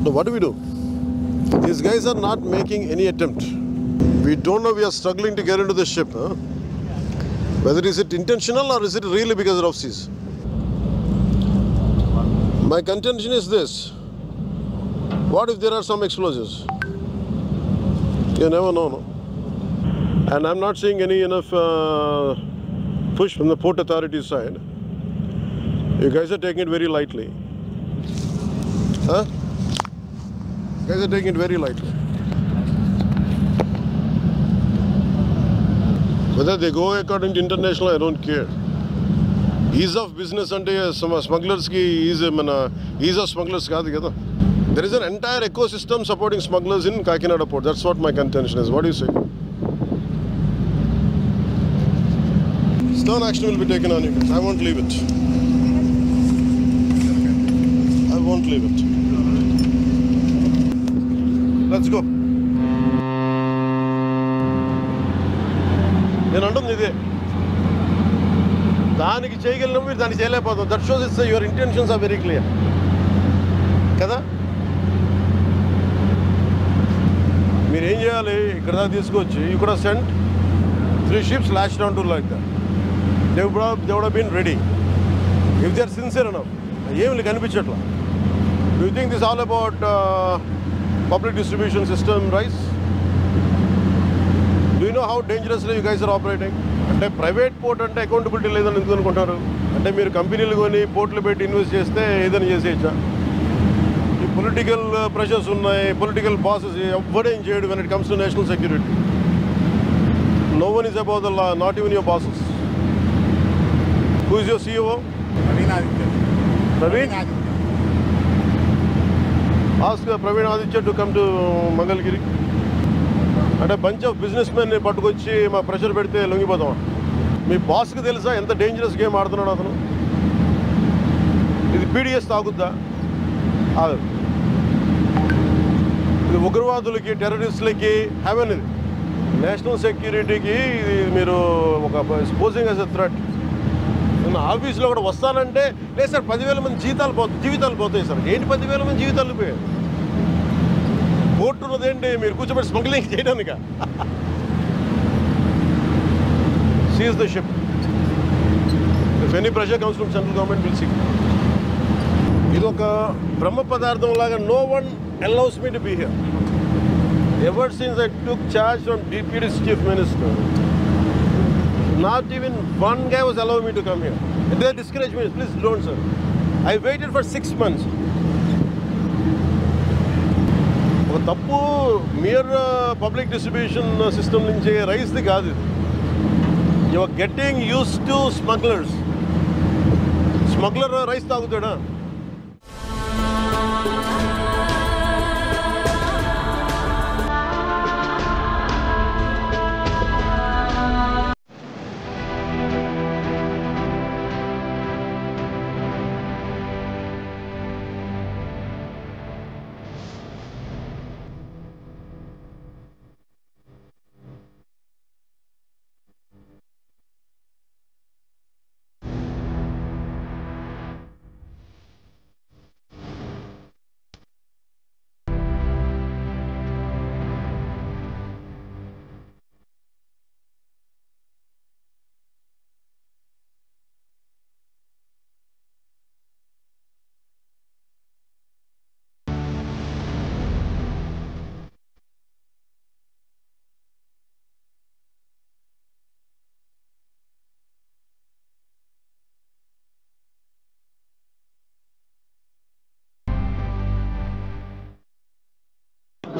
So what do we do? These guys are not making any attempt. We don't know, we are struggling to get into the ship. Huh? Whether is it intentional or is it really because of seas? My contention is this. What if there are some explosives? You never know, no? And I'm not seeing any enough push from the port authority side. You guys are taking it very lightly. Huh? You guys are taking it very lightly. Whether they go according to international, I don't care. Ease of business ante smugglers ki ease of smugglers kaadu kada. There is an entire ecosystem supporting smugglers in Kakinada port. That's what my contention is. What do you say? Stern action will be taken on you. I won't leave it. I won't leave it. Let's go. నేను అంటుంది ఇదే, దానికి చేయగలిగిన మీరు దానికి చేయలేకపోతాం. That shows it's your intentions are very clear కదా. మీరు ఏం చేయాలి, ఇక్కడ దాకా తీసుకొచ్చి you could have sent 3 ships lashed down to like that. They would have been ready if they are sincere enough. ఏమి కనిపించట్లా. Do you think this is all about public distribution system rice? Do you know how dangerously you guys are operating? అంటే private port అంటే accountability లేదని ఎందుకు అనుకుంటారు? అంటే మీరు కంపెనీలు కొని పోర్ట్లు పెట్టి ఇన్వెస్ట్ చేస్తే ఏదైనా చేసేయచ్చా? ఈ పొలిటికల్ ప్రెషర్స్ ఉన్నాయి, పొలిటికల్ బాసెస్ ఎవ్వడేం చేయడు when it comes to national security. No one is above the law, not even your bosses. Who is your CEO? Praveen? Ask Praveen Aditya to come to Mangalgiri. అంటే bunch of business మెన్ని పట్టుకొచ్చి మా pressure పెడితే లొంగిపోతాం. మీ బాస్కి తెలుసా ఎంత dangerous game ఆడుతున్నాడు అతను? ఇది పీడిఎస్ తాగుద్దా? ఇది ఉగ్రవాదులకి, టెర్రరిస్టులకి హెవెన్. ఇది నేషనల్ సెక్యూరిటీకి ఇది మీరు ఒక స్పోజింగ్ యాజ్ ఎ థ్రెట్. నేను ఆఫీస్లో కూడా వస్తానంటే లేదు సార్ 10,000 మంది జీవితాలు పోతాయి సార్. ఏంటి 10,000 మంది జీవితాలు పోయాయి? కోర్టు ఉన్నదేంటి మీరు కూర్చోబెట్టి స్మగ్లింగ్ చేయడానిక? Seize the ship. If any pressure comes from central government will see. ఇది ఒక బ్రహ్మ పదార్థం లాగా. No one allows me to be here. Ever since I took charge from DPD's chief minister, not even one guy was allowing me to come here. If they discourage me, please don't, sir. I waited for 6 months. ఒక తప్పు mere public distribution system నుంచి రైస్ది కాదు. You are getting used to smugglers. Smuggler rice తాగుతాడా?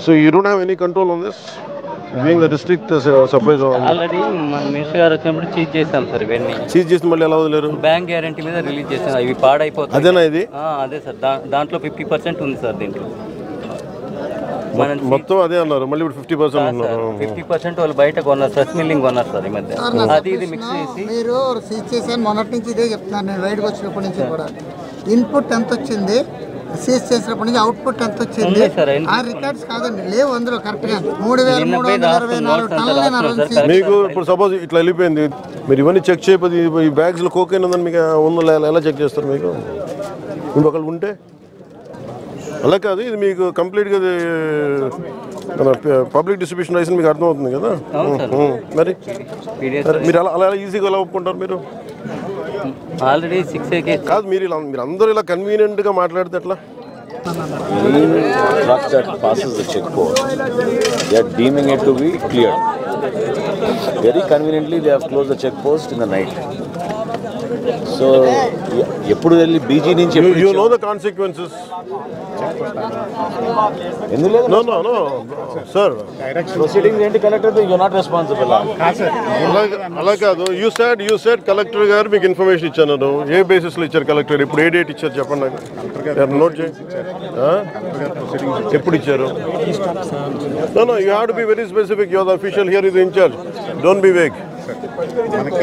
So you don't have any control on this? Being the district supplies already minister గారు వచ్చినప్పుడు cheese చేశాం sir. ఇవన్నీ చీజ్ చేసి మళ్ళీ ఎలా వదిలేరు? బ్యాంక్ గ్యారంటీ మీద రిలీజ్ చేస్తాం. ఇవి పాడైపోతాయి. అదేనా ఇది? అదే సార్. దాంట్లో 50% ఉంది సార్. దీంట్లో మొత్తం అదే అన్నారు. మళ్ళీ ఇప్పుడు 50% ఉన్నారు. 50% వాళ్ళు బయట కొన్నారు, ఫ్రెష్ మిల్లింగ్ కొన్నారు సార్. ఈ మధ్య అది ఇది మిక్స్ చేసి మీరు సీజ్ చేశాను. మొన్నటి నుంచి ఇదే చెప్తున్నాను నేను. రైడ్కి వచ్చినప్పటి నుంచి కూడా ఇన్పుట్ ఎంత వచ్చింది, సీజ్ చేసినప్పటి నుంచి అవుట్పుట్ ఎంత వచ్చింది ఆ రికార్డ్స్ కాదండి, లేవు అందులో కరెక్ట్గా. 3,324 టన్నులు. మీకు ఇప్పుడు సపోజ్ ఇట్లా వెళ్ళిపోయింది, మీరు ఇవన్నీ చెక్ చేయకపోతే ఈ బ్యాగ్స్లో కోకైన్ ఉందని మీకు ఉందో ఎలా చెక్ చేస్తారు? మీకు ఇంకొకళ్ళు ఉంటే అలా కాదు, ఇది మీకు కంప్లీట్గా పబ్లిక్ డిస్ట్రిబ్యూషన్ లైసెన్స్ మీకు అర్థమవుతుంది కదా. మరి మీరు అలా ఈజీగా ఎలా ఒప్పుకుంటారు? మీరు ఆల్రెడీ 6 కాదు, మీరు అందరూ ఇలా కన్వీనియంట్గా మాట్లాడితే ఎట్లా? Truck that passes the checkpost, they are deeming it to be cleared. Very conveniently, they have closed the checkpost in the night. So, ఎప్పుడు వెళ్ళి బీజీ నుంచి you know the consequences. No, sir. Proceedings ఏంటి collector? You not responsible. అలా కాదు. You said collector గారు మీకు information ఇచ్చాను. ఏ బేసిస్లో ఇచ్చారు కలెక్టర్? ఇప్పుడు ఏ డేట్ ఇచ్చారు చెప్పండి నాకు. నోట్ చేయండి. ఎప్పుడు ఇచ్చారు? No, you have to be very specific. You are the official here, is in charge. Don't be vague.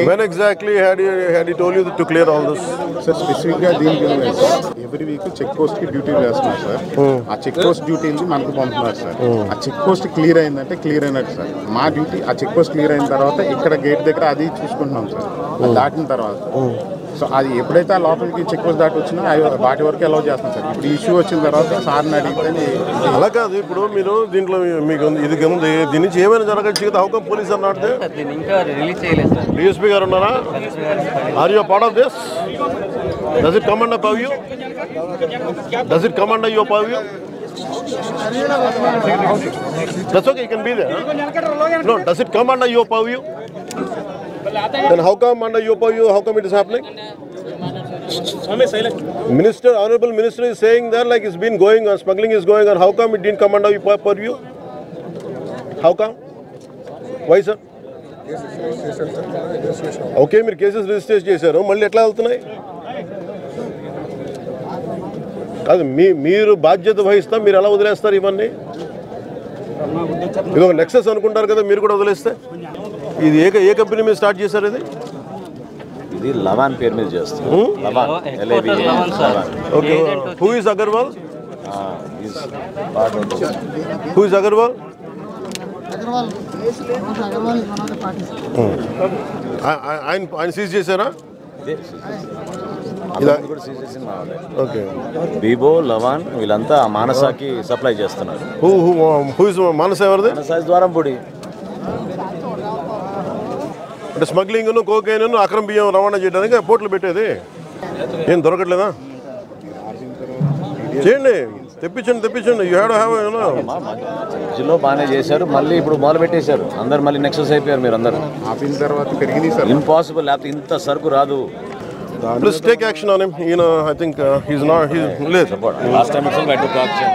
When exactly had he told you to clear all this? Sir స్పెసిఫిక్గా దీనికి every week check పోస్ట్కి duty వేస్తున్నారు sir. ఆ check post డ్యూటీని మనకు పంపుతున్నారు sir. ఆ check post clear అయిందంటే clear అయినట్టు సార్. మా డ్యూటీ ఆ చెక్ పోస్ట్ క్లియర్ అయిన తర్వాత ఇక్కడ గేట్ దగ్గర అది చూసుకుంటున్నాం సార్. దాటిన తర్వాత సో అది ఎప్పుడైతే ఆ లోపలికి చెక్ పోస్ట్ దాటి వచ్చినా వాటి వరకు అలౌ చేస్తాం సార్. ఇప్పుడు ఇష్యూ వచ్చిన తర్వాత సార్ని అడిగితే అలా కాదు. ఇప్పుడు మీరు దీంట్లో మీకు ఇది ఉంది, దీని నుంచి ఏమైనా జరగచ్చు కదా. How come police are not there? ఇంకా రిలీజ్ చేయలేదు సార్. డిఎస్పీ గారు ఉన్నారా? Are you part of this? Does it come under purview? Does it come under your purview? That's okay, you can be there. No, does it come under your purview? Then how come under your purview, how come it is happening? Minister, Honorable Minister is saying that like it's been going on, smuggling is going on. How come it didn't come under your purview? How come? Why, sir? Okay, మీరు cases register చేశారు, మళ్ళీ ఎట్లా వెళ్తున్నాయి? కాదు, మీరు బాధ్యత వహిస్తా మీరు ఎలా వదిలేస్తారు ఇవన్నీ? ఇది ఒక నెక్సెస్ అనుకుంటారు కదా, మీరు కూడా వదిలేస్తే. ఇది ఏ కంపెనీ మీద స్టార్ట్ చేశారు? ఇది లవాన్ పేరు మీద చేస్తారు. Okay, who is Agarwal? Who is Agarwal? ఆయన సీజ్ చేశారా? ఓకే, బీబో, లవాన్ వీళ్ళంతా మానసాకి సప్లై చేస్తున్నారు. మానస ఎవరిది? మానస ద్వారంపూడి. అంటే స్మగ్లింగ్, కోకైన్, అక్రమ బియ్యం రవాణా చేయడానికి పోర్ట్లు పెట్టేది. ఏం దొరకట్లేదా? చేయండి, తెప్పించండి. You have to have. మధ్యలో బాగానే చేశారు, మళ్ళీ ఇప్పుడు మొదలు పెట్టేశారు. అందరు మళ్ళీ నెక్సెస్ అయిపోయారు. మీరు అందరు ఆపిన తర్వాత పెరిగింది సార్. ఇంపాసిబుల్, లేకపోతే ఇంత సరుకు రాదు. Please take action on him. I think he's not. Late. Last time itself I took action.